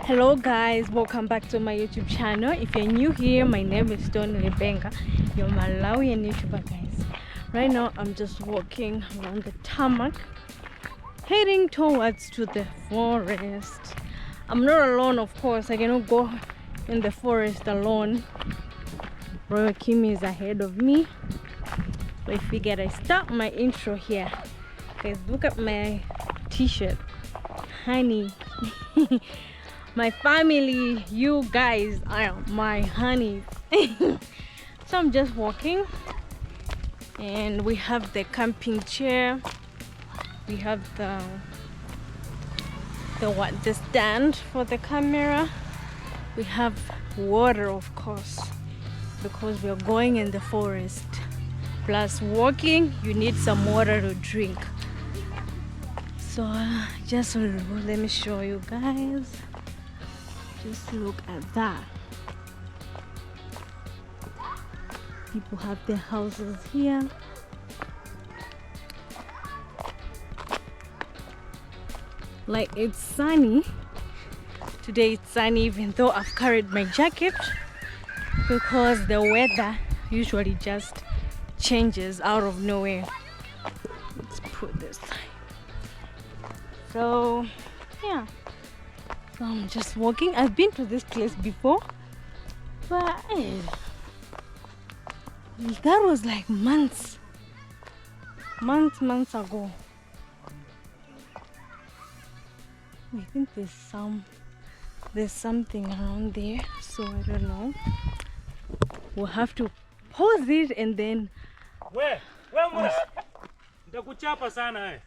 Hello guys, welcome back to my YouTube channel. If you're new here, my name is Tony Lebenga. You're Malawian YouTuber guys. Right now I'm just walking around the tarmac, heading towards to the forest. I'm not alone, of course. I cannot go in the forest alone. Royal Kimi is ahead of me. So I figured I start my intro here. Guys, look at my t-shirt. Honey. My family, you guys are my honeys. So I'm just walking, and we have the camping chair, we have the stand for the camera, we have water, of course, because we are going in the forest. Plus walking, you need some water to drink. So just let me show you guys. Just look at that. People have their houses here. Like, it's sunny. Today it's sunny even though I've carried my jacket, because the weather usually just changes out of nowhere. Let's put this. So yeah. So I'm just walking. I've been to this place before, but that was like months ago. I think there's something around there, so I don't know. We'll have to pause it and then Ndakuchapa sana eh.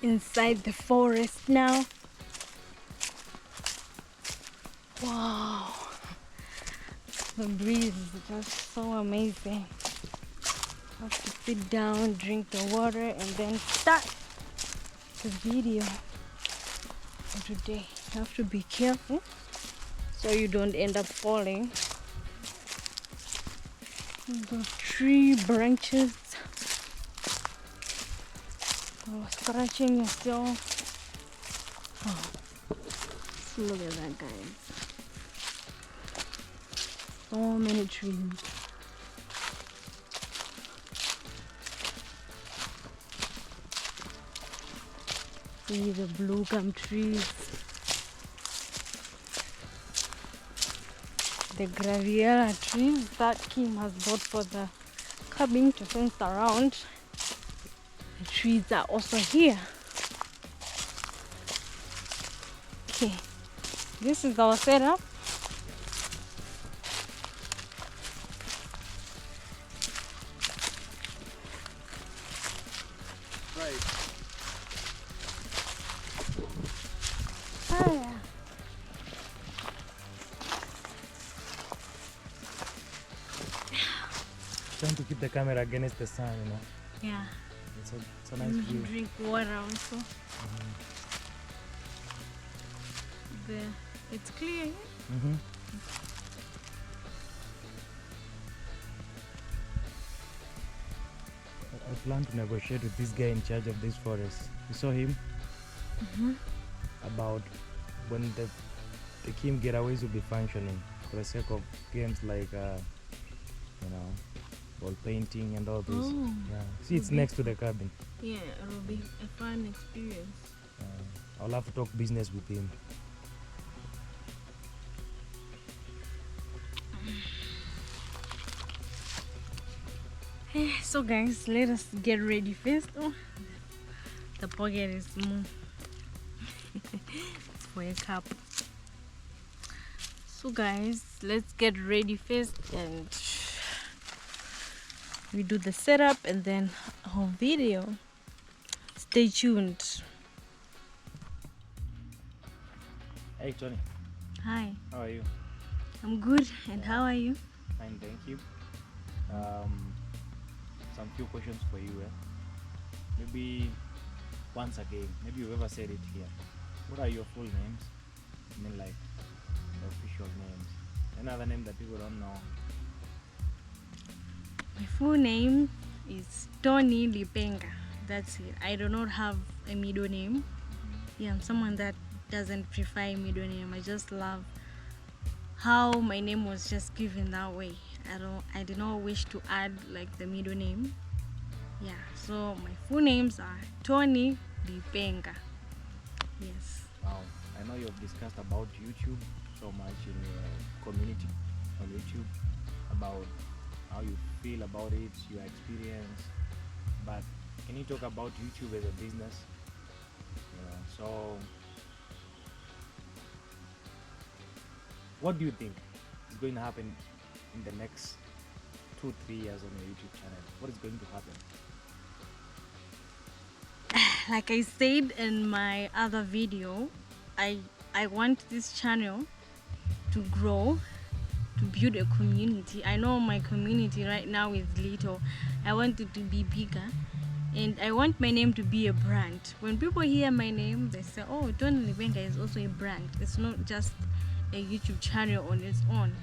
inside the forest now. Wow, the breeze is just so amazing. I have to sit down, drink the water, and then start the video for today. You have to be careful so you don't end up falling. The tree branches or scratching yourself. Oh, look at that, guys. So many trees. See the blue gum trees, the graviera trees that Kim has bought for the cabin to fence around. The trees are also here. Okay, this is our setup. Right. Hiya. Trying to keep the camera against the sun, you know. Yeah. It's a nice view. Drink water also. The It's clear. Mm-hmm. I plan to negotiate with this guy in charge of this forest. You saw him? Mm-hmm. About when the Kim getaways will be functioning for the sake of games like, ball painting and all this. Oh. Yeah. See, it's next to the cabin. Yeah, it'll be a fun experience. I'll have to talk business with him. So guys, let us get ready first. Oh, the pocket is small. It's for a cup. So guys, let's get ready first and we do the setup and then our video. Stay tuned. Hey, Johnny. Hi, How are you? I'm good. And how are you? Fine, thank you. Some few questions for you. Maybe once again, maybe you've ever said it here. What are your full names? I mean, like the official names. Another name that people don't know. My full name is Tony Lipenga. That's it. I do not have a middle name. Yeah, I'm someone that doesn't prefer a middle name. I just love how my name was just given that way. I did not wish to add like the middle name. Yeah, so my full names are Tony Lipenga. Yes. Wow, I know you've discussed about YouTube so much in your community on YouTube, about how you feel about it, your experience, but can you talk about YouTube as a business? So what do you think is going to happen in the next 2-3 years on your YouTube channel? What is going to happen? Like I said in my other video, I want this channel to grow, to build a community. I know my community right now is little. I want it to be bigger, and I want my name to be a brand. When people hear my name, they say, oh, Tony Lipenga is also a brand. It's not just a YouTube channel on its own.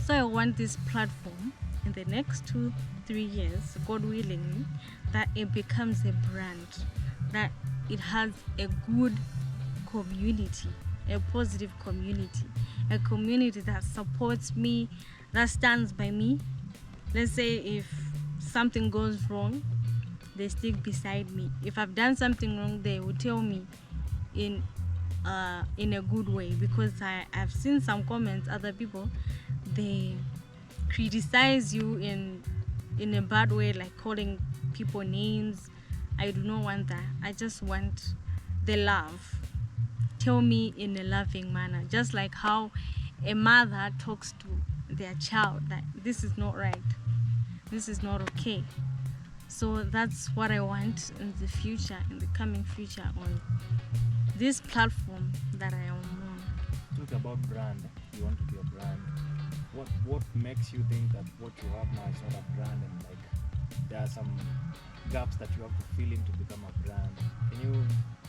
So I want this platform in the next 2-3 years, God willing, that it becomes a brand, that it has a good community, a positive community, a community that supports me, that stands by me. Let's say if something goes wrong, they stick beside me. If I've done something wrong, they will tell me in a good way, because I've seen some comments, other people, they criticize you in a bad way, like calling people names. I do not want that. I just want the love. Tell me in a loving manner, just like how a mother talks to their child, that this is not right, this is not okay. So that's what I want in the future, in the coming future, on this platform that I am on. Talk about brand. You want to be a brand. What makes you think that what you have now is not a brand, and like there are some gaps that you have to fill in to become a brand? Can you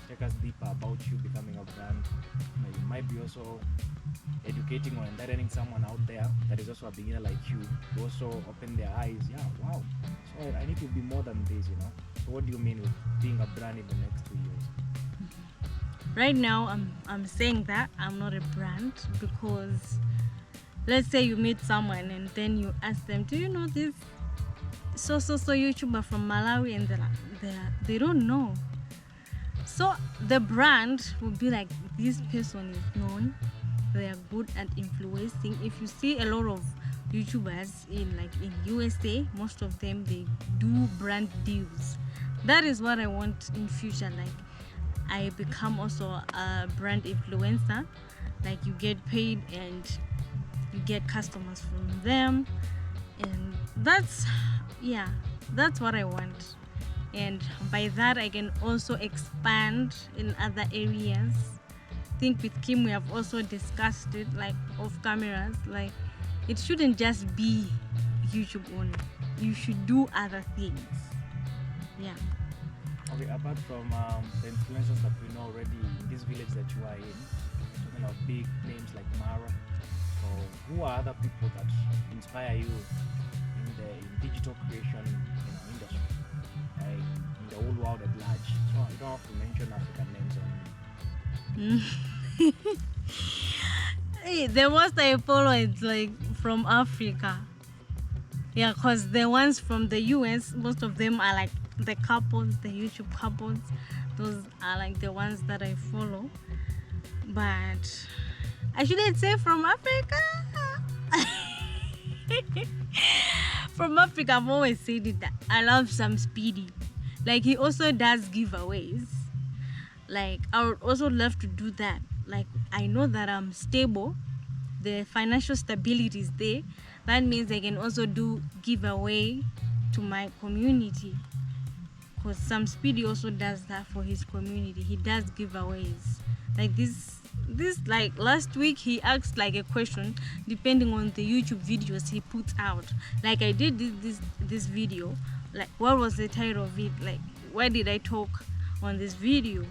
take us deeper about you becoming a brand? You might be also educating or enlightening someone out there that is also a beginner like you, to also open their eyes. Yeah, wow. So I need to be more than this, So what do you mean with being a brand in the next 2 years? Right now, I'm saying that I'm not a brand, because let's say you meet someone and then you ask them, do you know this so YouTuber from Malawi? And they don't know. So the brand would be like, this person is known, they are good at influencing. If you see a lot of YouTubers in USA, most of them, they do brand deals. That is what I want in future. Like, I become also a brand influencer. Like, you get paid and you get customers from them, and that's what I want. And by that, I can also expand in other areas. I think with Kim, we have also discussed it, like off cameras, like it shouldn't just be YouTube only. You should do other things. Yeah. Okay, apart from the influencers that we know already in this village that you are in, talking of big names names like Mara. So who are other people that inspire you in digital creation, industry, in the whole world at large? So you don't have to mention African names only. Hey, the most I follow is like from Africa. Yeah, because the ones from the US, most of them are like the couples, the YouTube couples. Those are like the ones that I follow. But I shouldn't say from Africa. From Africa, I've always said it that I love Sam Speedy. Like, he also does giveaways. Like, I would also love to do that. Like, I know that I'm stable. The financial stability is there. That means I can also do giveaway to my community. Because Sam Speedy also does that for his community. He does giveaways. Like this like last week he asked like a question depending on the YouTube videos he puts out. Like I did this video. Like, what was the title of it? Like, why did I talk on this video?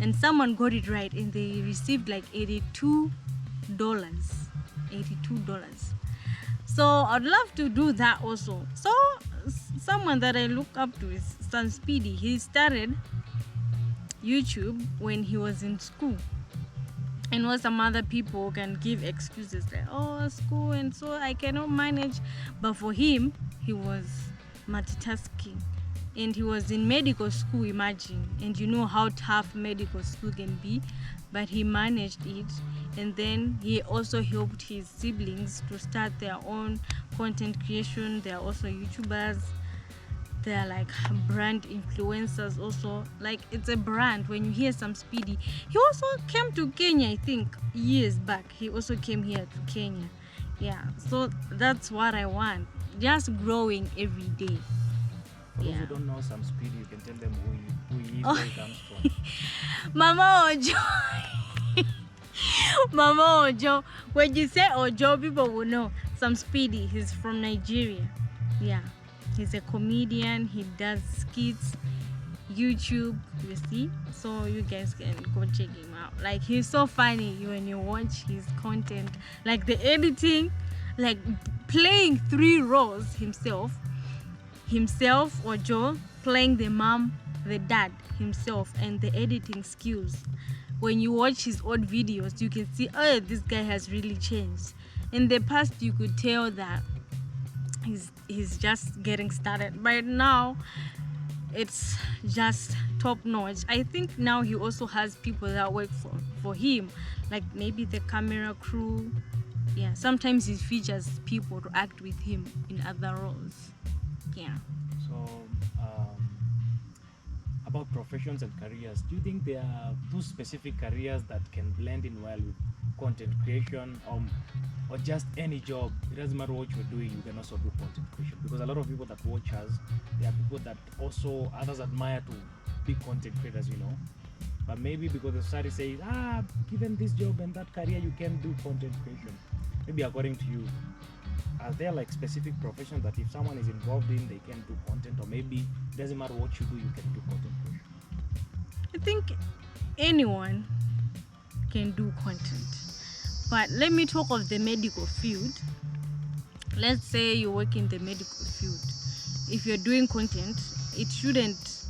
And someone got it right and they received like $82. So I'd love to do that also. So someone that I look up to is Sam Speedy. He started YouTube when he was in school. I know some other people can give excuses like, oh, school and so I cannot manage. But for him, he was multitasking. And he was in medical school, imagine. And you know how tough medical school can be. But he managed it. And then he also helped his siblings to start their own content creation. They are also YouTubers. They are like brand influencers also. Like, it's a brand. When you hear Sam Speedy, he also came to Kenya, I think, years back. He also came here to Kenya. Yeah, so that's what I want. Just growing every day. For those who don't know Sam Speedy, you can tell them who he is, where he comes from. Mama Ojo. Mama Ojo. When you say Ojo, people will know. Sam Speedy, he's from Nigeria. Yeah. He's a comedian. He does skits, YouTube, you see. So you guys can go check him out. Like, he's so funny when you watch his content. Like the editing, like playing 3 roles himself, Ojo, playing the mom, the dad himself, and the editing skills. When you watch his old videos, you can see, oh, this guy has really changed. In the past, you could tell that he's just getting started, but now it's just top notch. I think now he also has people that work for him, like maybe the camera crew. Yeah, sometimes he features people to act with him in other roles. Yeah. So about professions and careers, do you think there are 2 specific careers that can blend in well with content creation, or just any job? It doesn't matter what you're doing, you can also do content creation? Because a lot of people that watch us, there are people that also others admire to be content creators, but maybe because the society says, given this job and that career, you can do content creation. Maybe according to you, are there like specific professions that if someone is involved in, they can do content, or maybe it doesn't matter what you do, you can do content creation? I think anyone can do content. But let me talk of the medical field. Let's say you work in the medical field. If you're doing content, it shouldn't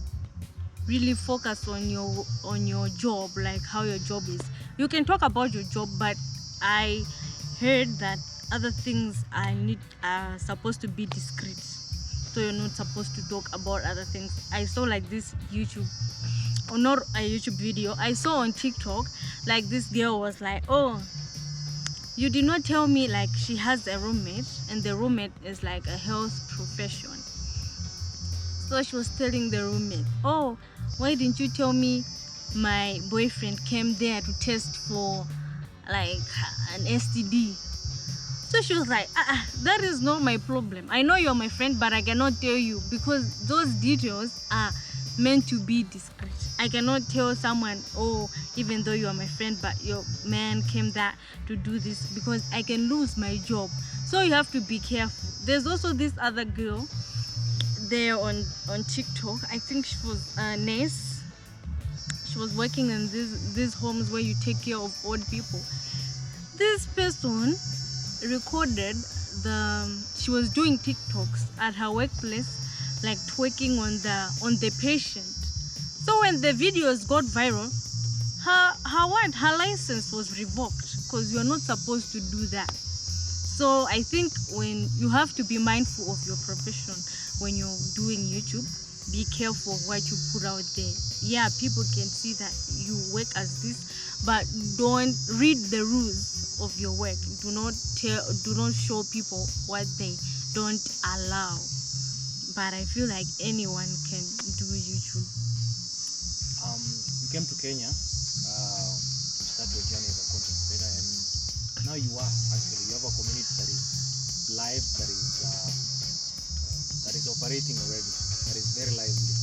really focus on your job, like how your job is. You can talk about your job, but I heard that other things are supposed to be discreet. So you're not supposed to talk about other things. I saw like this YouTube, or not a YouTube video, I saw on TikTok, like this girl was like, oh, you did not tell me like she has a roommate and the roommate is like a health profession. So she was telling the roommate, oh, why didn't you tell me my boyfriend came there to test for like an STD? So she was like, that is not my problem. I know you're my friend, but I cannot tell you because those details are meant to be discreet. I cannot tell someone, oh, even though you are my friend, but your man came there to do this, because I can lose my job. So you have to be careful. There's also this other girl there on TikTok. I think she was a nurse. She was working in these homes where you take care of old people. this person recorded she was doing TikToks at her workplace, like twerking on the patient. So when the videos got viral, her license was revoked because you're not supposed to do that. So I think when you have to be mindful of your profession when you're doing YouTube, be careful of what you put out there. Yeah, people can see that you work as this, but don't read the rules of your work. Do not show people what they don't allow. But I feel like anyone can do YouTube. You came to Kenya to start your journey as a content creator, and now you have a community that is live, that is operating already, that is very lively,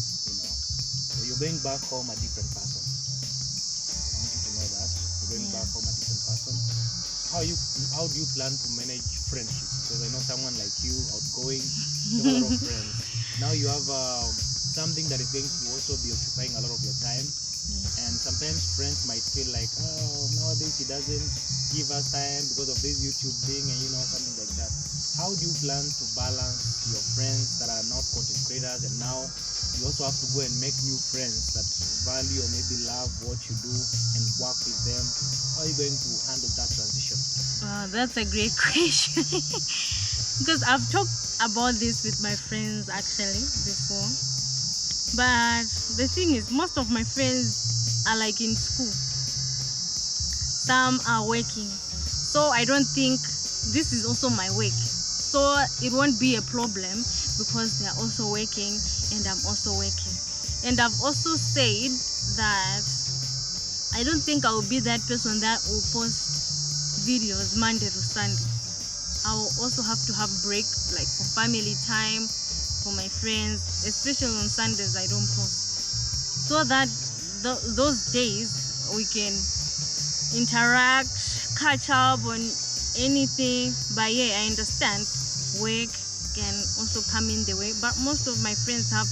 So you're going back home a different person. I want you to know that you're going back home a different person. How do you plan to manage friendships? Because I know someone like you, outgoing, you have a lot of friends. Now you have something that is going to also be occupying a lot of your time. And sometimes friends might feel like, oh, nowadays he doesn't give us time because of this YouTube thing, and something like that. How do you plan to balance your friends that are not content creators, and now you also have to go and make new friends that value or maybe love what you do and work with them? How are you going to handle that transition? That's a great question. Because I've talked about this with my friends actually before. But the thing is, most of my friends are like in school. Some are working. So I don't think this is also my work. So it won't be a problem because they're also working and I'm also working. And I've also said that I don't think I will be that person that will post videos Monday to Sunday. I will also have to have break, like for family time, for my friends, especially on Sundays I don't post, so that those days we can interact, catch up on anything. But yeah, I understand work can also come in the way, but most of my friends have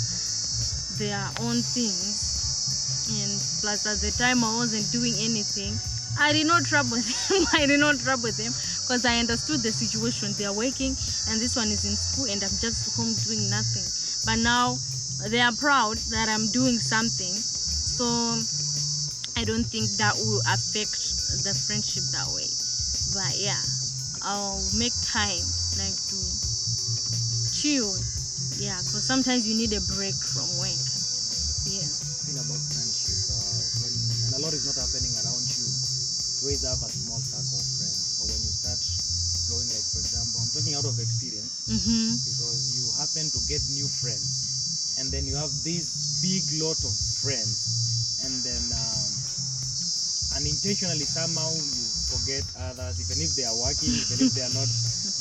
their own things, and plus at the time I wasn't doing anything. I did not trouble them because I understood the situation. They are working and this one is in school and I'm just home doing nothing. But now they are proud that I'm doing something, so I don't think that will affect the friendship that way. But yeah, I'll make time like to chill. Yeah, because sometimes you need a break from work. Yeah. Thing about friendship, when a lot is not happening around you, you always have a small circle of friends. But when you start growing, like for example, I'm talking out of experience, because you happen to get new friends, and then you have this big lot of friends, and then unintentionally somehow you forget others, even if they are working, even if they are not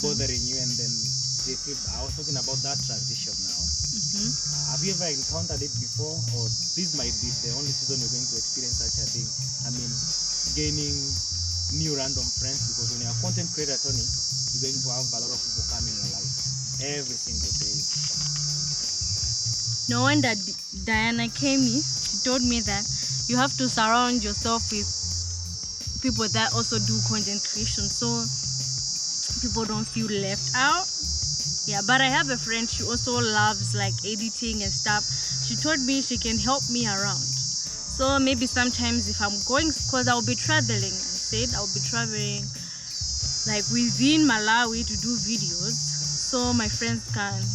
bothering you, and then they feel. I was talking about that transition now. Have you ever encountered it before, or this might be the only season you're going to experience such a thing? I mean, gaining new random friends, because when you're a content creator, Tony, you're going to have a lot of people come in your life every single day. No wonder Diana Kemi told me that you have to surround yourself with people that also do content creation, so people don't feel left out. Yeah, but I have a friend, she also loves like editing and stuff. She told me she can help me around. So maybe sometimes if I'm going, because I'll be traveling, I said I'll be traveling like within Malawi to do videos, so my friends can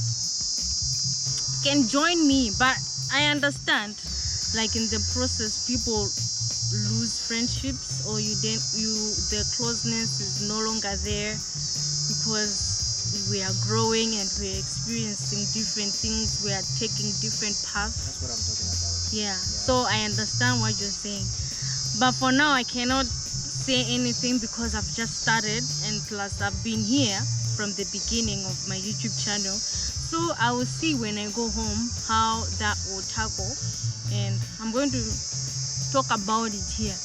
join me. But I understand, like in the process people lose friendships, or the closeness is no longer there because we are growing and we're experiencing different things, we are taking different paths. That's what I'm talking about. Yeah. So I understand what you're saying, but for now I cannot say anything because I've just started, and plus I've been here from the beginning of my YouTube channel. So I will see when I go home how that will tackle, and I'm going to talk about it here.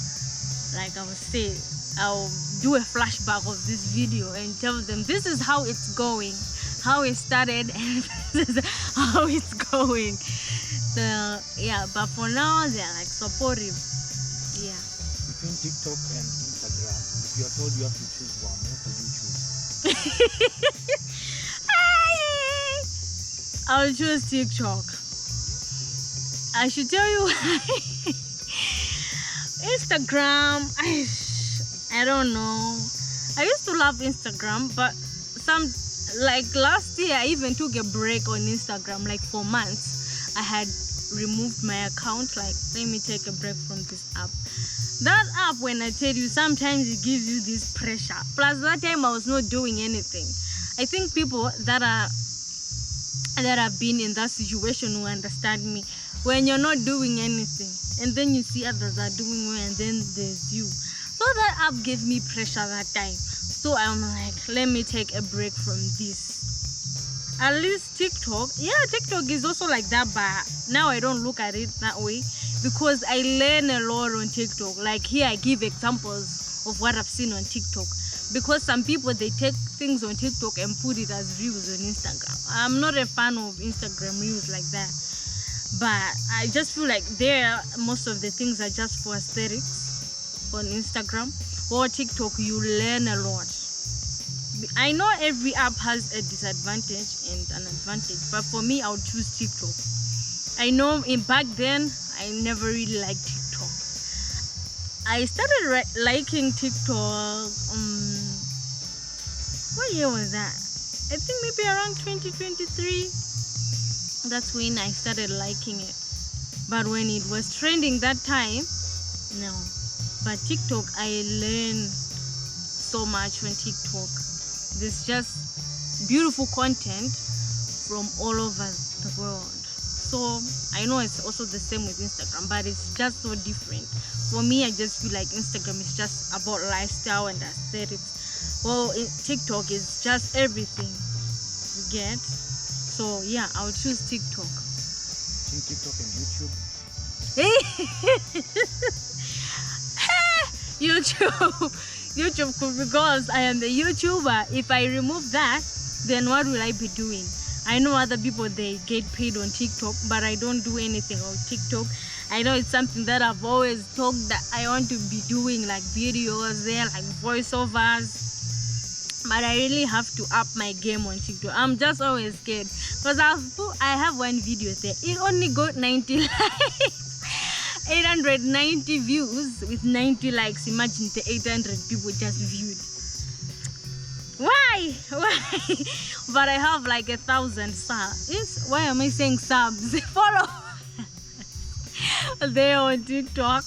Like I will say, I'll do a flashback of this video and tell them this is how it's going, how it started, and this is how it's going. So yeah, but for now they're like supportive. Yeah. Between TikTok and Instagram, you if you're told you have to choose one, what would you choose? I'll choose TikTok. I should tell you why. Instagram, I don't know. I used to love Instagram, but like last year I even took a break on Instagram, like for months. I had removed my account, like let me take a break from this app. That app, when I tell you, sometimes it gives you this pressure. Plus that time I was not doing anything. I think people that have been in that situation will understand me. When you're not doing anything and then you see others are doing well and then there's you. So that app gave me pressure that time. So I'm like, let me take a break from this. At least TikTok, TikTok is also like that, but now I don't look at it that way because I learn a lot on TikTok. Like here I give examples of what I've seen on TikTok. Because some people, they take things on TikTok and put it as reels on Instagram. I'm not a fan of Instagram reels like that. But I just feel like most of the things are just for aesthetics on Instagram. Or TikTok, you learn a lot. I know every app has a disadvantage and an advantage, but for me, I would choose TikTok. I know back then, I never really liked TikTok. I started liking TikTok, what year was that? I think maybe around 2023. That's when I started liking it. But when it was trending that time, no. But TikTok, I learned so much on TikTok. There's just beautiful content from all over the world. So I know it's also the same with Instagram, but it's just so different. For me, I just feel like Instagram is just about lifestyle and aesthetics. Well, TikTok is just everything. You get? So yeah, I would choose TikTok. Between TikTok and YouTube? YouTube, because I am the YouTuber. If I remove that, then what will I be doing? I know other people, they get paid on TikTok, but I don't do anything on TikTok. I know it's something that I've always talked that I want to be doing, like videos there, like voiceovers. But I really have to up my game on TikTok. I'm just always scared because I have one video there. It only got 90 likes, 890 views with 90 likes. Imagine the 800 people just viewed. Why? But I have like 1,000 subs. Why am I saying subs? Follow there on TikTok.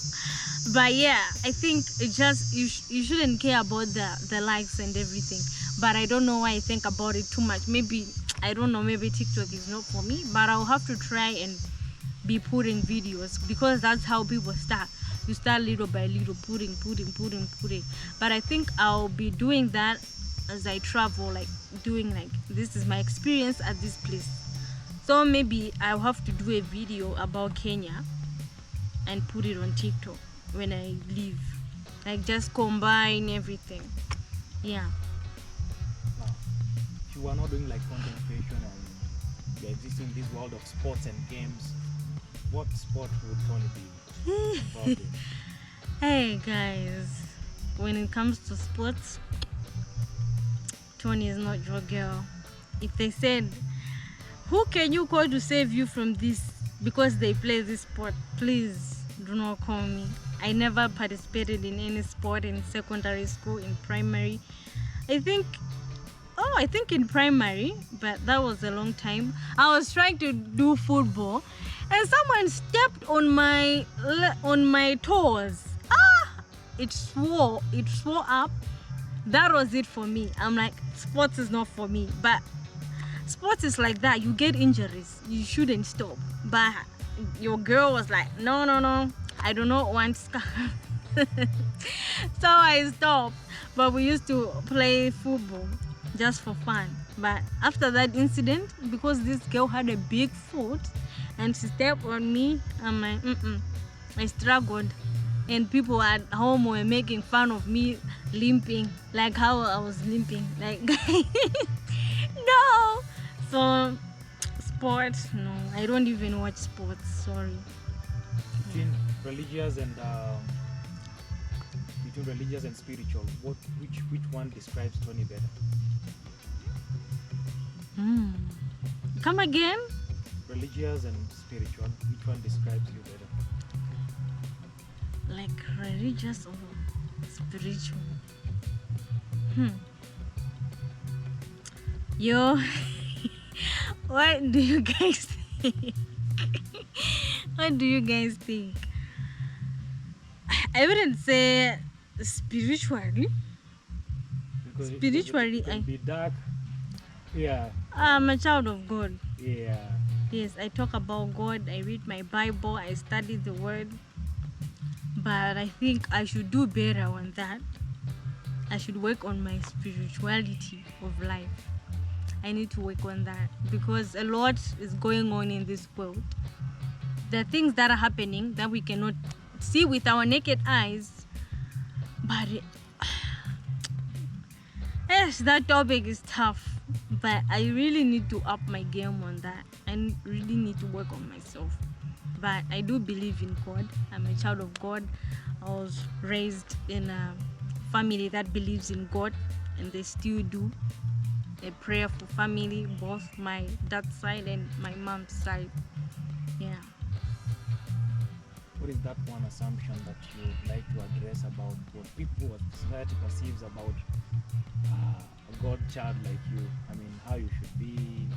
But yeah, I think it just you shouldn't care about the likes and everything. But I don't know why I think about it too much. Maybe I don't know, maybe TikTok is not for me, but I'll have to try and be putting videos because that's how people start. You start little by little, putting. But I think I'll be doing that as I travel, like doing like this is my experience at this place. So maybe I'll have to do a video about Kenya and put it on TikTok when I leave, like just combine everything. Yeah. Now, if you are not doing like content creation and you're existing in this world of sports and games, what sport would Tony be involved in? Hey guys, when it comes to sports, Tony is not your girl. If they said, who can you call to save you from this because they play this sport, please do not call me. I never participated in any sport in secondary school, in primary. I think in primary, but that was a long time. I was trying to do football and someone stepped on my toes. It swore up. That was it for me. I'm like, sports is not for me. But sports is like that. You get injuries. You shouldn't stop. But your girl was like, no. I do not want scar. So I stopped. But we used to play football just for fun. But after that incident, because this girl had a big foot and she stepped on me, I'm like, I struggled. And people at home were making fun of me limping, like how I was limping. Like, no. So, sports, no. I don't even watch sports, sorry. Between religious and between religious and spiritual, which one describes Tony better? Come again? Religious and spiritual, which one describes you better? Like religious or spiritual? Yo, what do you guys think? What do you guys think? I wouldn't say spiritually. Because Spiritually, it can be dark. Yeah. I'm a child of God. Yeah. Yes, I talk about God. I read my Bible. I study the Word. But I think I should do better on that. I should work on my spirituality of life. I need to work on that because a lot is going on in this world. There are things that are happening that we cannot see with our naked eyes. But yes, that topic is tough. But I really need to up my game on that. I really need to work on myself. But I do believe in God. I'm a child of God. I was raised in a family that believes in God, and they still do. A prayerful family, both my dad's side and my mom's side. Yeah. What is that one assumption that you would like to address about what society perceives about a God child like you? I mean, how you should be,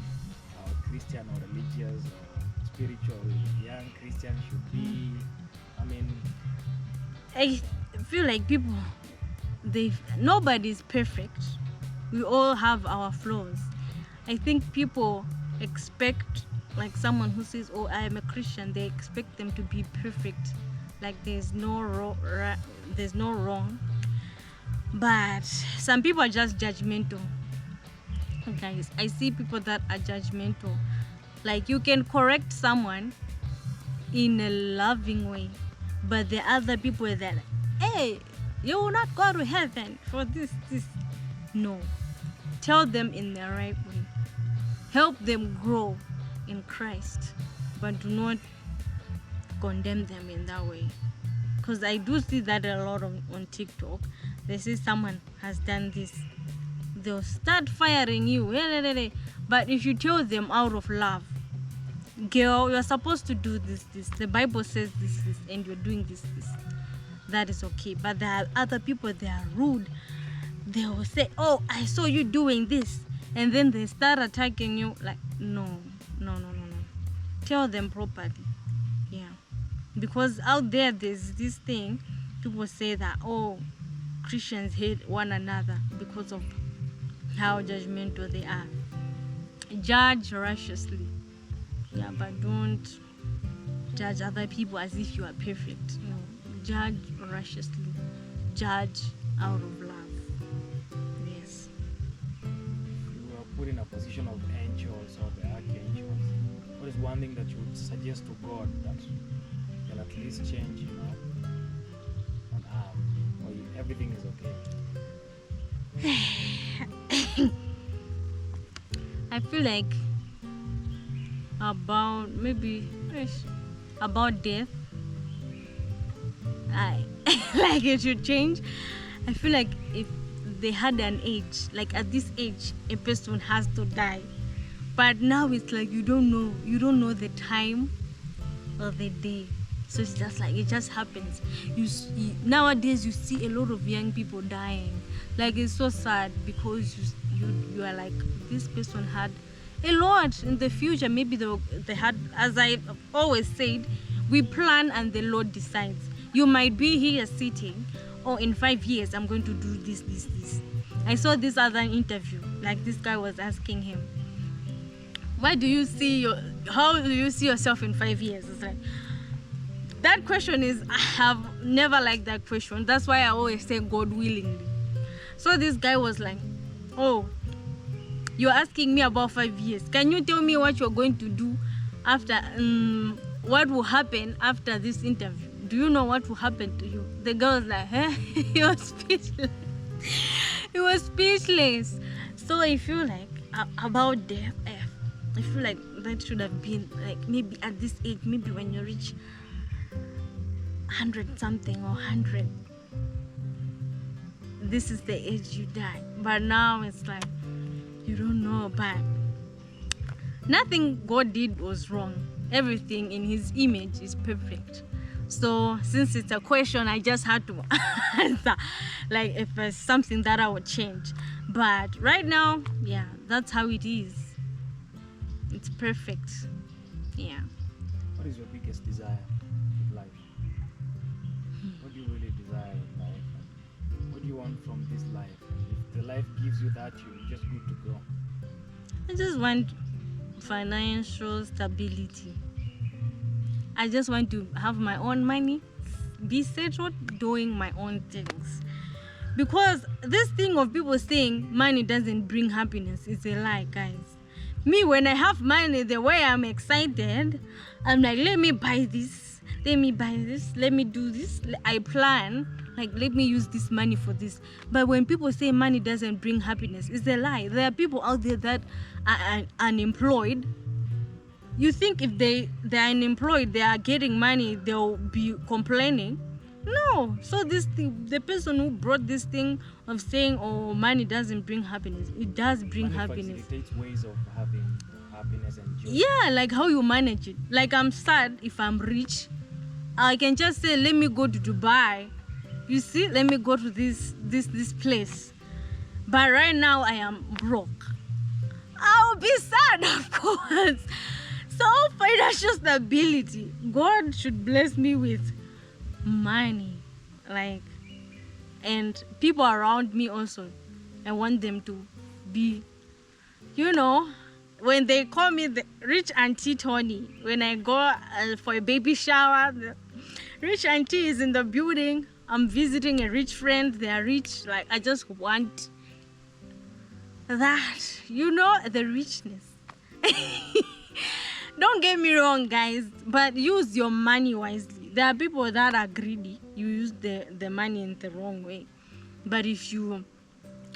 Christian or religious or spiritual, young Christian should be. I mean, I feel like people, nobody's perfect. We all have our flaws. I think people expect, like someone who says, "Oh, I am a Christian," they expect them to be perfect, like there's no wrong. But some people are just judgmental. Guys, I see people that are judgmental. Like you can correct someone in a loving way, but the other people that, hey, you will not go to heaven for this. No. Tell them in the right way. Help them grow in Christ, but do not condemn them in that way. Because I do see that a lot on TikTok. They say someone has done this. They'll start firing you. But if you tell them out of love, girl, you're supposed to do this. The Bible says this, and you're doing this. That is okay. But there are other people, they are rude. They will say, "Oh, I saw you doing this," and then they start attacking you. Like, no. Tell them properly. Yeah, because out there's this thing. People say that, oh, Christians hate one another because of how judgmental they are. Judge righteously, yeah, but don't judge other people as if you are perfect. No, judge righteously. Judge out of love. Yes. you are put in a position of angels or the archangels. What is one thing that you would suggest to God that can at least change, on earth, or everything is okay? I feel like about death, I like it should change. I feel like if they had an age, like at this age a person has to die, but now it's like you don't know the time or the day, so it's just like it just happens. Nowadays you see a lot of young people dying. Like it's so sad because you are like, this person had a lot in the future. Maybe they had, as I always said, we plan and the Lord decides. You might be here sitting, oh, in 5 years I'm going to do this. I saw this other interview, like this guy was asking him, how do you see yourself in 5 years? It's like, that question is, I have never liked that question. That's why I always say God willingly. So this guy was like, oh, you're asking me about 5 years. Can you tell me what you're going to do after, what will happen after this interview? Do you know what will happen to you? The guy was like, eh? He was speechless. He was speechless. So I feel like about death, I feel like that should have been like maybe at this age, maybe when you reach 100 something or 100, this is the age you die. But now it's like you don't know, but nothing God did was wrong. Everything in his image is perfect. So since it's a question, I just had to answer, like if it's something that I would change. But right now, yeah, that's how it is. It's perfect. Yeah. What is your biggest desire in life? What do you really desire in life? And what do you want from this life? If the life gives you that, you're just good to go. I just want financial stability. I just want to have my own money, be settled, doing my own things. Because this thing of people saying money doesn't bring happiness is a lie, guys. Me, when I have money, the way I'm excited, I'm like, let me buy this, let me do this. I plan, like, let me use this money for this. But when people say money doesn't bring happiness, it's a lie. There are people out there that are unemployed. You think if they're unemployed, they are getting money, they'll be complaining? No. So this thing, the person who brought this thing of saying, oh, money doesn't bring happiness, it does bring Money happiness. facilitates ways of having happiness and joy. Yeah, like how you manage it. Like I'm sad if I'm rich, I can just say, let me go to Dubai. You see, let me go to this place. But right now I am broke. I'll be sad, of course. So financial stability, God should bless me with money, like, and people around me also. I want them to be, when they call me the rich auntie Tony, when I go for a baby shower, the rich auntie is in the building. I'm visiting a rich friend, they are rich. Like, I just want that, the richness. Don't get me wrong, guys, but use your money wisely. There are people that are greedy. You use the money in the wrong way. But if you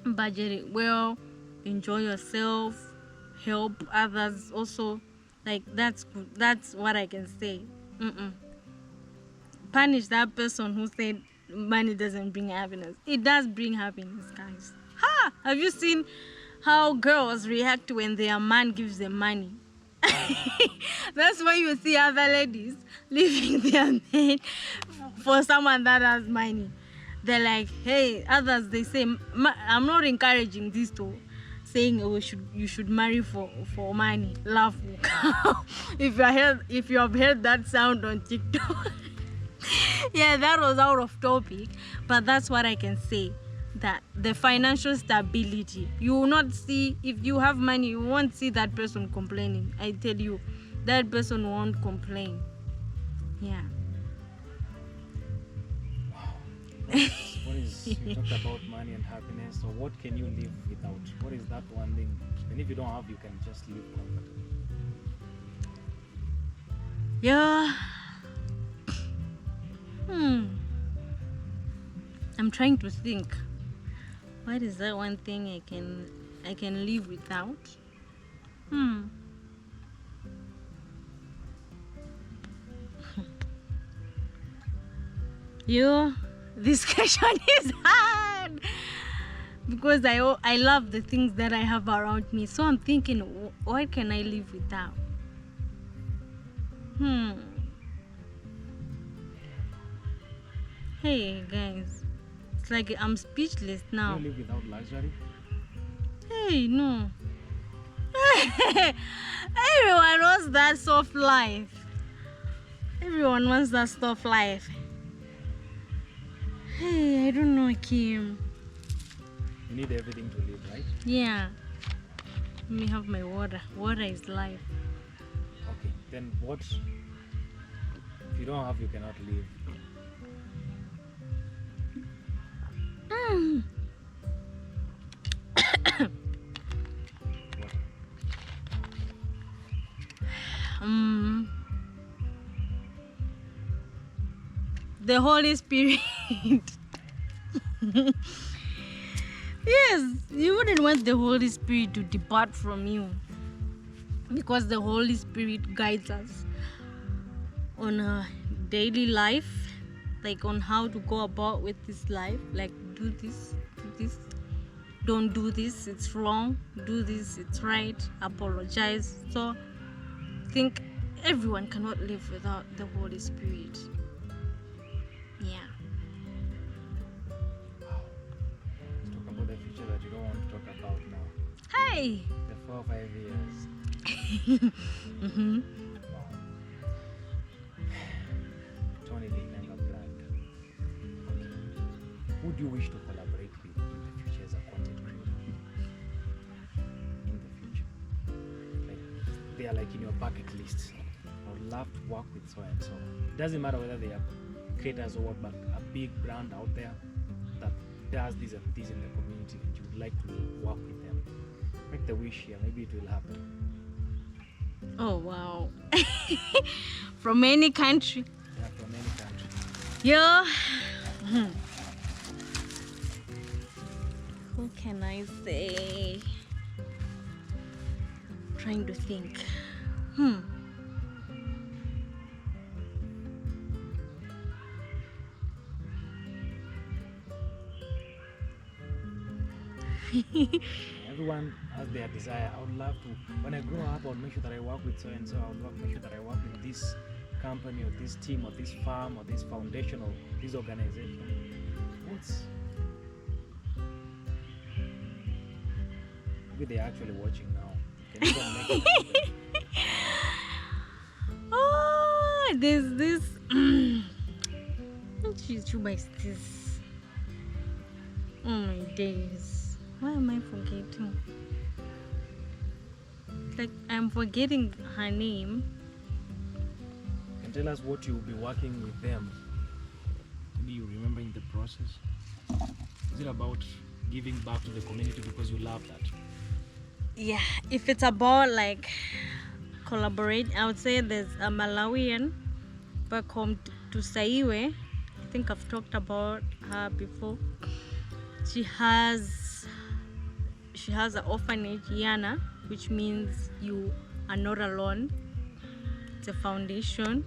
budget it well, enjoy yourself, help others also, like, that's good. That's what I can say. Punish that person who said money doesn't bring happiness. It does bring happiness, guys. Have you seen how girls react when their man gives them money? That's why you see other ladies leaving their men for someone that has money. They're like, hey, others, they say, I'm not encouraging this to saying, oh, you should marry for money. Love will come. If you have heard that sound on TikTok. Yeah, that was out of topic, but that's what I can say. That the financial stability, you will not see, if you have money, you won't see that person complaining. I tell you, that person won't complain. Yeah. You talked about money and happiness. So what can you live without? What is that one thing? And if you don't have, you can just live comfortably. Yeah. I'm trying to think. What is that one thing I can live without? This question is hard because I love the things that I have around me. So I'm thinking, what can I live without? Hey guys, it's like I'm speechless now. Can you live without luxury? Hey, no. Everyone wants that soft life. Everyone wants that soft life. Hey, I don't know, Kim. You need everything to live, right? Yeah. Let me have my water. Water is life. Okay, then what? If you don't have, you cannot live. The Holy Spirit. Yes, you wouldn't want the Holy Spirit to depart from you, because the Holy Spirit guides us on a daily life, like on how to go about with this life, like do this, this, don't do this, it's wrong, do this, it's right, apologize. So I think everyone cannot live without the Holy Spirit. Yeah. Let's talk about the future that you don't want to talk about now. Hey. The 4 or 5 years. Mm-hmm. Wow. Tony Linanga brand. Okay. Who do you wish to collaborate with in the future as a content creator? In the future. Like, they are like in your bucket list. I would love to work with so and so. It doesn't matter whether they are creators or what, but a big brand out there that does this and this in the community, and you would like to work with them. Make the wish here, maybe it will happen. Oh wow. From any country. Yeah, from any country. Yeah. Who can I say? Trying to think. Everyone has their desire. I would love to, when I grow up, I would make sure that I work with so and so. I would make sure that I work with this company or this team or this farm or this foundation or this organization. Maybe they're actually watching now. Can you go make it happen? Oh, there's this. Which YouTuber is this? Oh my days. Why am I forgetting? Like I'm forgetting her name. Can tell us what you'll be working with them. Maybe you remember in the process. Is it about giving back to the community because you love that? Yeah, if it's about like collaborate, I would say there's a Malawian back home to Saiwe. I think I've talked about her before. She has an orphanage, Yana, which means you are not alone. It's a foundation.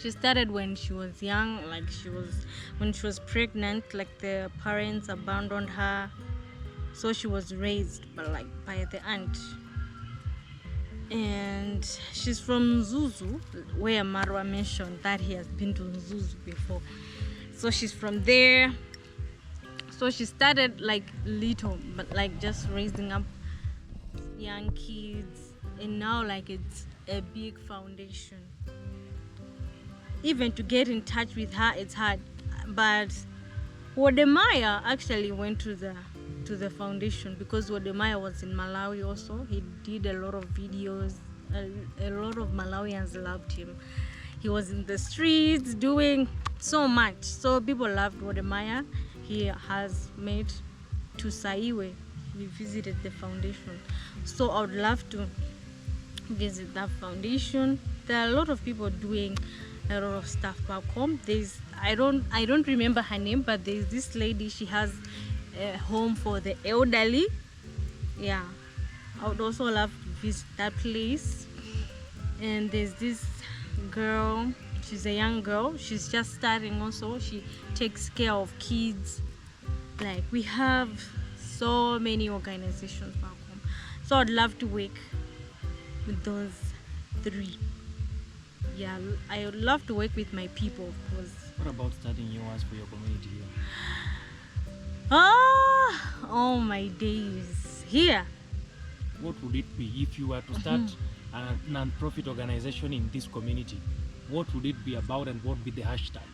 She started when she was young, when she was pregnant, like the parents abandoned her. So she was raised by the aunt. And she's from Zuzu, where Marwa mentioned that he has been to Zuzu before. So she's from there. So she started like little, but like just raising up young kids, and now like it's a big foundation. Even to get in touch with her, it's hard. But Wodemaya actually went to the foundation because Wodemaya was in Malawi also. He did a lot of videos. A lot of Malawians loved him. He was in the streets doing so much. So people loved Wodemaya. He has made to Saiwe. We visited the foundation. So I would love to visit that foundation. There are a lot of people doing a lot of stuff back home. I don't remember her name, but there's this lady, she has a home for the elderly. Yeah, I would also love to visit that place. And there's this girl, she's a young girl, she's just starting also. She takes care of kids. Like we have so many organizations back home. So I'd love to work with those three. Yeah, I would love to work with my people, of course. What about starting new ones for your community here? Oh my days. Here. What would it be if you were to start a non-profit organization in this community? What would it be about and what would be the hashtag?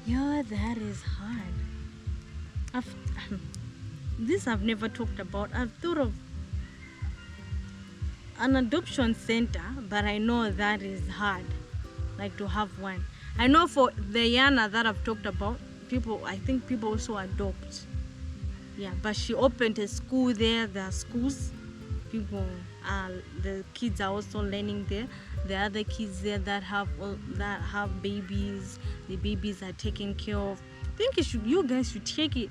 Yeah, that is hard. I've never talked about. I've thought of an adoption center, but I know that is hard, like to have one. I know for the Yana that I've talked about, I think people also adopt. Yeah, but she opened a school there. There are schools. The kids are also learning there. There are other kids there that have babies. The babies are taken care of. I think you guys should check it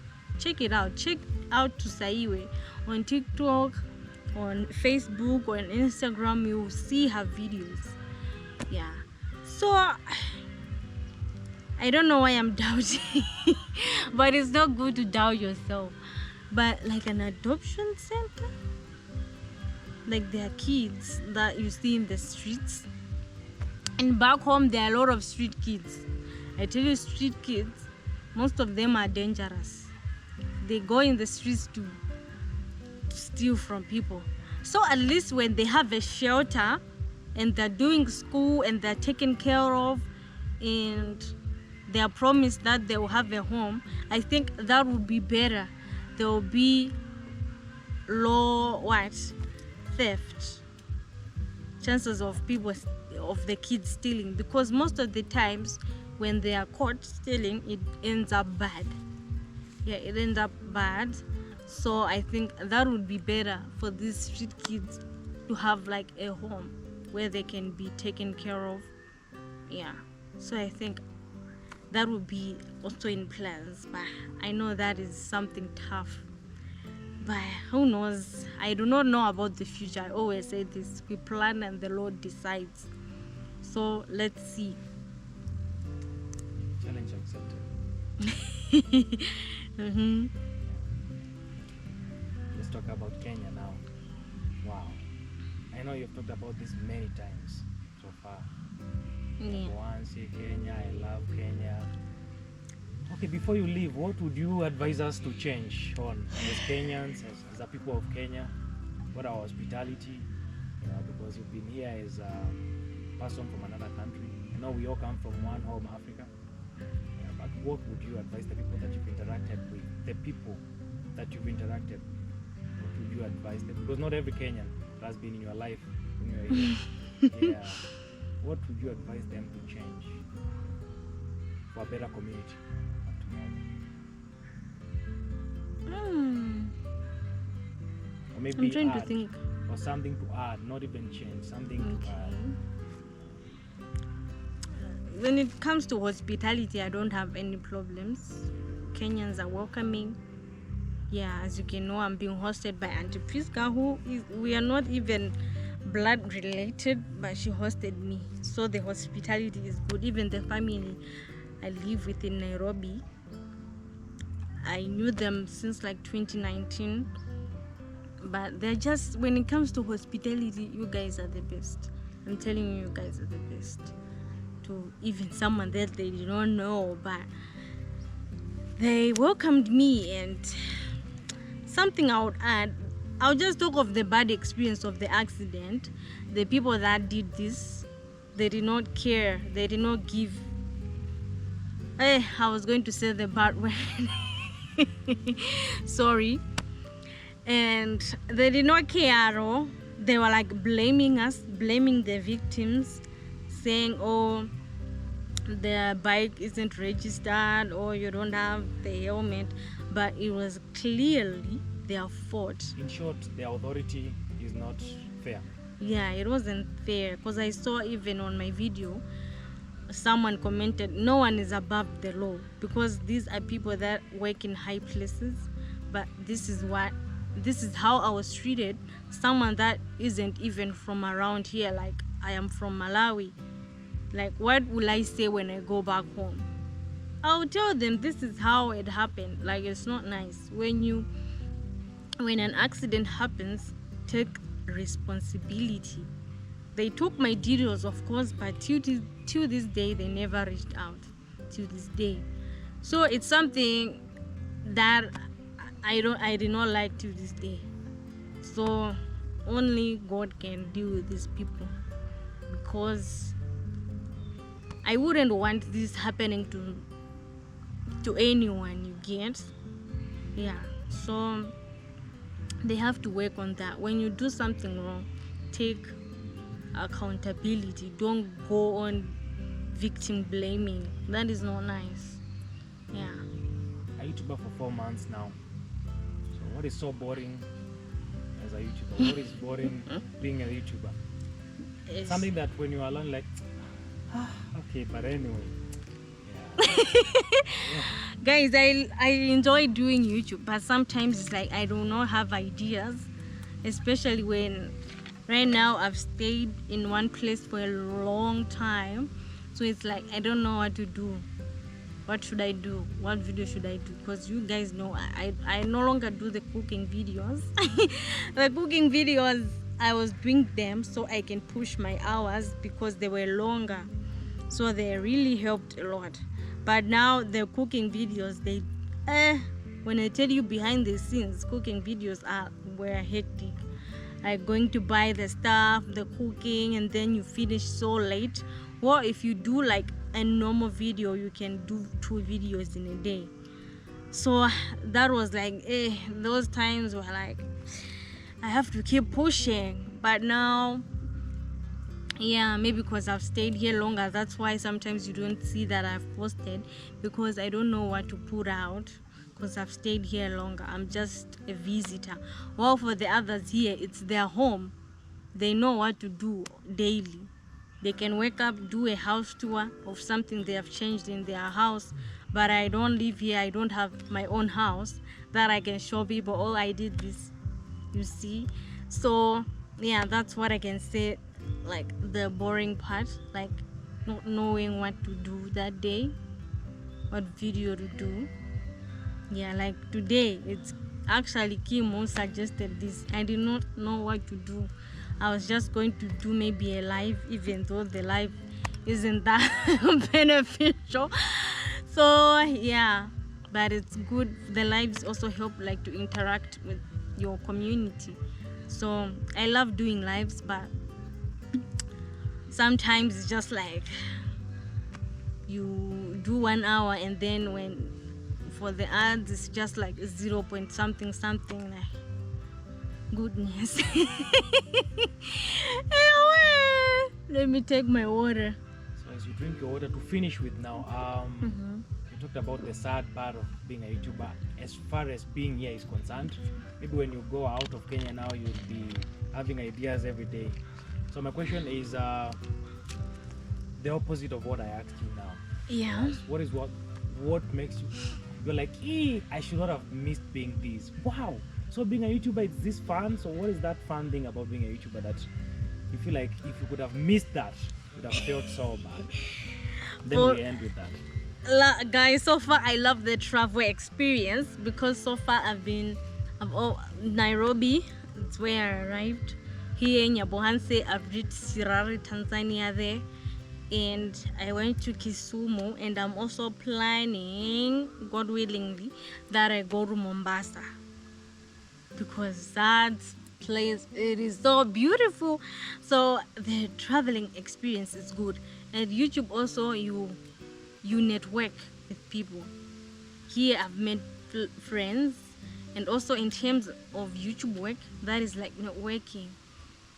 out. Check out to Saiwe on TikTok, on Facebook, or on Instagram. You will see her videos. Yeah. So I don't know why I'm doubting, but it's not good to doubt yourself. But like an adoption center, like there are kids that you see in the streets, and back home there are a lot of street kids. I tell you, street kids, most of them are dangerous. They go in the streets to steal from people. So at least when they have a shelter and they're doing school and they're taken care of and they are promised that they will have a home, I think that would be better. There will be low theft, chances of people of the kids stealing, because most of the times when they are caught stealing, it ends up bad. Yeah, it ends up bad. So I think that would be better for these street kids to have like a home where they can be taken care of. Yeah, so I think that would be also in plans, but I know that is something tough. But who knows? I do not know about the future. I always say this: we plan and the Lord decides. So let's see. Challenge accepted. Mm-hmm. Let's talk about Kenya now. Wow. I know you've talked about this many times so far. Yeah. Once Kenya, I love Kenya. Okay, before you leave, what would you advise us to change on as Kenyans, as the people of Kenya? What our hospitality? Because you've been here as a person from another country. I know we all come from one home, Africa. But what would you advise the people that you've interacted with? The people that you've interacted with, what would you advise them? Because not every Kenyan has been in your life when you're here. Yeah. What would you advise them to change for a better community of tomorrow? Or maybe I'm trying add, to think. or something to add, not even change, something to add. When it comes to hospitality, I don't have any problems. Kenyans are welcoming. Yeah, as you can know, I'm being hosted by Auntie Priska, we are not even blood related, but she hosted me. So the hospitality is good. Even the family I live with in Nairobi, I knew them since like 2019. But they're just, when it comes to hospitality, you guys are the best. I'm telling you, you guys are the best. To even someone that they did not know, but they welcomed me. And something I would add, I'll just talk of the bad experience of the accident. The people that did this, they did not care. They did not give. I was going to say the bad word. Sorry. And they did not care at all. They were like blaming us, blaming the victims, saying, oh, the bike isn't registered, or you don't have the helmet. But it was clearly their fault. In short, the authority is not fair. Yeah, it wasn't fair, because I saw even on my video, someone commented, no one is above the law, because these are people that work in high places. But this is how I was treated. Someone that isn't even from around here, like I am from Malawi. Like, what will I say when I go back home? I'll tell them this is how it happened. Like, it's not nice. When an accident happens, take responsibility. They took my details, of course, but till this day, they never reached out. Till this day. So it's something that I did not like to this day. So only God can deal with these people, because I wouldn't want this happening to anyone, you get? Yeah. So they have to work on that. When you do something wrong, take accountability. Don't go on victim blaming. That is not nice. Yeah. A YouTuber for 4 months now. So what is so boring as a YouTuber? What is boring being a YouTuber? It's Something that when you are alone, like, okay, but anyway. Yeah. Guys, I enjoy doing YouTube, but sometimes it's like I do not have ideas, especially when right now I've stayed in one place for a long time. So it's like I don't know what to do. what should I do, what video should I do, because you guys know I no longer do the cooking videos. The cooking videos, I was doing them so I can push my hours because they were longer, so they really helped a lot. But now the cooking videos, they when I tell you behind the scenes, cooking videos were hectic. Like going to buy the stuff, the cooking, and then you finish so late. Well, if you do like a normal video, you can do 2 videos in a day. So that was like those times were like I have to keep pushing. But now, yeah, maybe because I've stayed here longer, that's why sometimes you don't see that I've posted, because I don't know what to put out, because I've stayed here longer. I'm just a visitor. While for the others here, it's their home. They know what to do daily. They can wake up, do a house tour of something they have changed in their house. But I don't live here. I don't have my own house that I can show people. All I did this, you see. So yeah, that's what I can say. Like the boring part, like not knowing what to do that day, what video to do. Yeah, like today, it's actually Kim who suggested this. I did not know what to do. I was just going to do maybe a live, even though the live isn't that beneficial. So yeah, but it's good. The lives also help like to interact with your community. So I love doing lives, but sometimes it's just like you do 1 hour and then when for the ads it's just like 0 point something something. Like, goodness. Anyway, let me take my water. So as you drink your water, to finish with now, you talked about the sad part of being a YouTuber. As far as being here is concerned, maybe when you go out of Kenya now, you'll be having ideas every day. So my question is the opposite of what I asked you now. Yeah. What makes you, you're like, I should not have missed being this. Wow. So being a YouTuber, is this fun? So what is that fun thing about being a YouTuber that you feel like if you could have missed that, you would have felt so bad? Then we end with that. Guys, so far I love the travel experience, because so far I've Nairobi, it's where I arrived. Here in Nyabohanse, I've reached Sirari, Tanzania there, and I went to Kisumu, and I'm also planning, God willingly, that I go to Mombasa, because that place, it is so beautiful. So the traveling experience is good. And YouTube also, you network with people. Here I've made friends, and also in terms of YouTube work, that is like networking.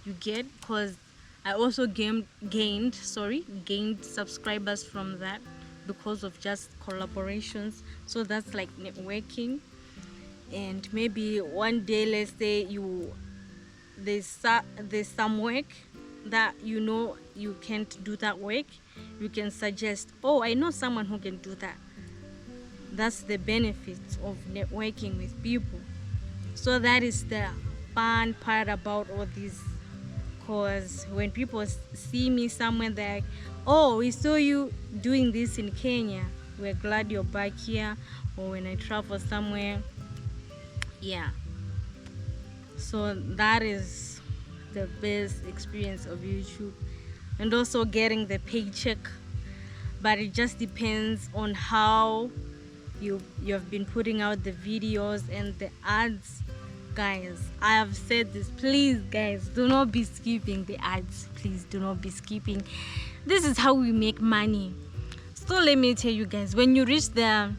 You get, because I also gained subscribers from that because of just collaborations. So that's like networking. And maybe one day, let's say there's some work that you know you can't do that work, you can suggest, oh, I know someone who can do that. That's the benefit of networking with people. So that is the fun part about all these. Because when people see me somewhere, they're like, oh, we saw you doing this in Kenya, we're glad you're back here. Or when I travel somewhere, yeah. So that is the best experience of YouTube. And also getting the paycheck, but it just depends on how you've been putting out the videos and the ads. Guys, I have said this, please guys, do not be skipping the ads. Please do not be skipping. This is how we make money. So let me tell you guys, when you reach the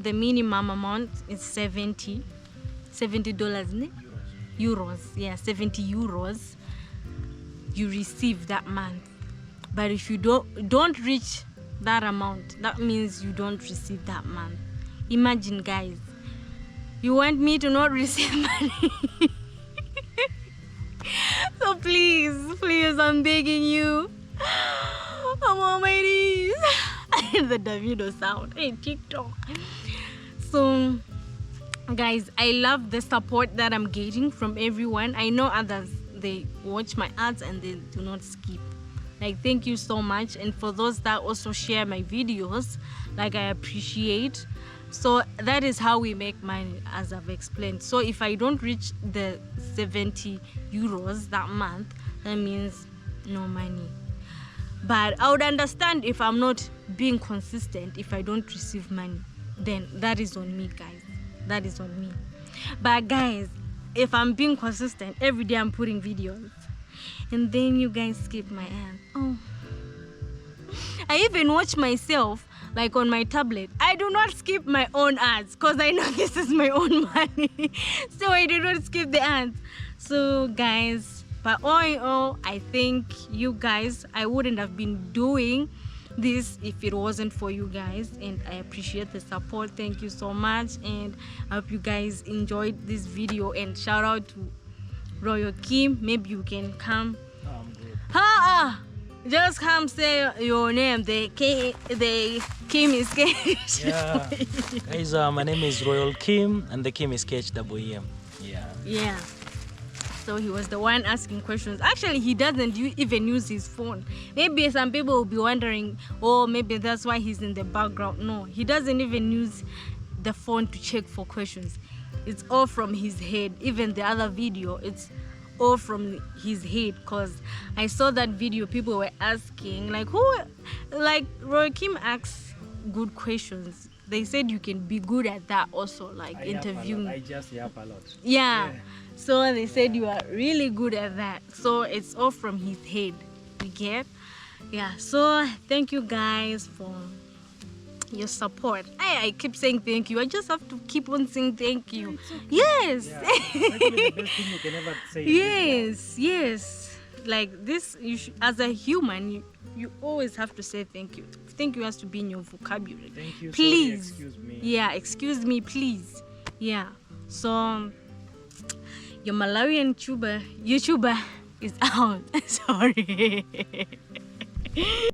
minimum amount is $70, isn't it? Euros. Yeah, 70 euros you receive that month. But if you don't reach that amount, that means you don't receive that month. Imagine, guys, you want me to not receive money? So please, I'm begging you. I'm on my knees. The Davido sound. Hey, TikTok. So, guys, I love the support that I'm getting from everyone. I know others, they watch my ads and they do not skip. Like, thank you so much. And for those that also share my videos, like, I appreciate. So that is how we make money, as I've explained. So if I don't reach the 70 euros that month, that means no money. But I would understand if I'm not being consistent, if I don't receive money, then that is on me, guys. That is on me. But guys, if I'm being consistent, every day I'm putting videos, and then you guys skip my ad. Oh, I even watch myself, like, on my tablet. I do not skip my own ads because I know this is my own money. So I do not skip the ads. So guys, but all in all, I think you guys, I wouldn't have been doing this if it wasn't for you guys, and I appreciate the support. Thank you so much, and I hope you guys enjoyed this video. And shout out to Royal Kim. Maybe you can come. I'm good. Just come say your name. The Kim is Sketch. Yeah. Guys, my name is Royal Kim, and the Kim is KHWM. Yeah. Yeah. So he was the one asking questions. Actually, he doesn't even use his phone. Maybe some people will be wondering, oh, maybe that's why he's in the background. No, he doesn't even use the phone to check for questions. It's all from his head. Even the other video, it's all from his head. Because I saw that video, people were asking, like, Roy Kim asks good questions. They said you can be good at that also, like interviewing. I just yap a lot. Yeah. So they said you are really good at that. So it's all from his head. You get? Yeah. So thank you guys for your support. I keep saying thank you. I just have to keep on saying thank you. Okay. Yes. Yeah. Actually, the best thing you can ever say. Yes. Like this, as a human, you always have to say thank you. Thank you has to be in your vocabulary. Thank you. Please. Sorry, excuse me. Yeah, excuse me, please. Yeah. So your Malawian YouTuber is out. Sorry.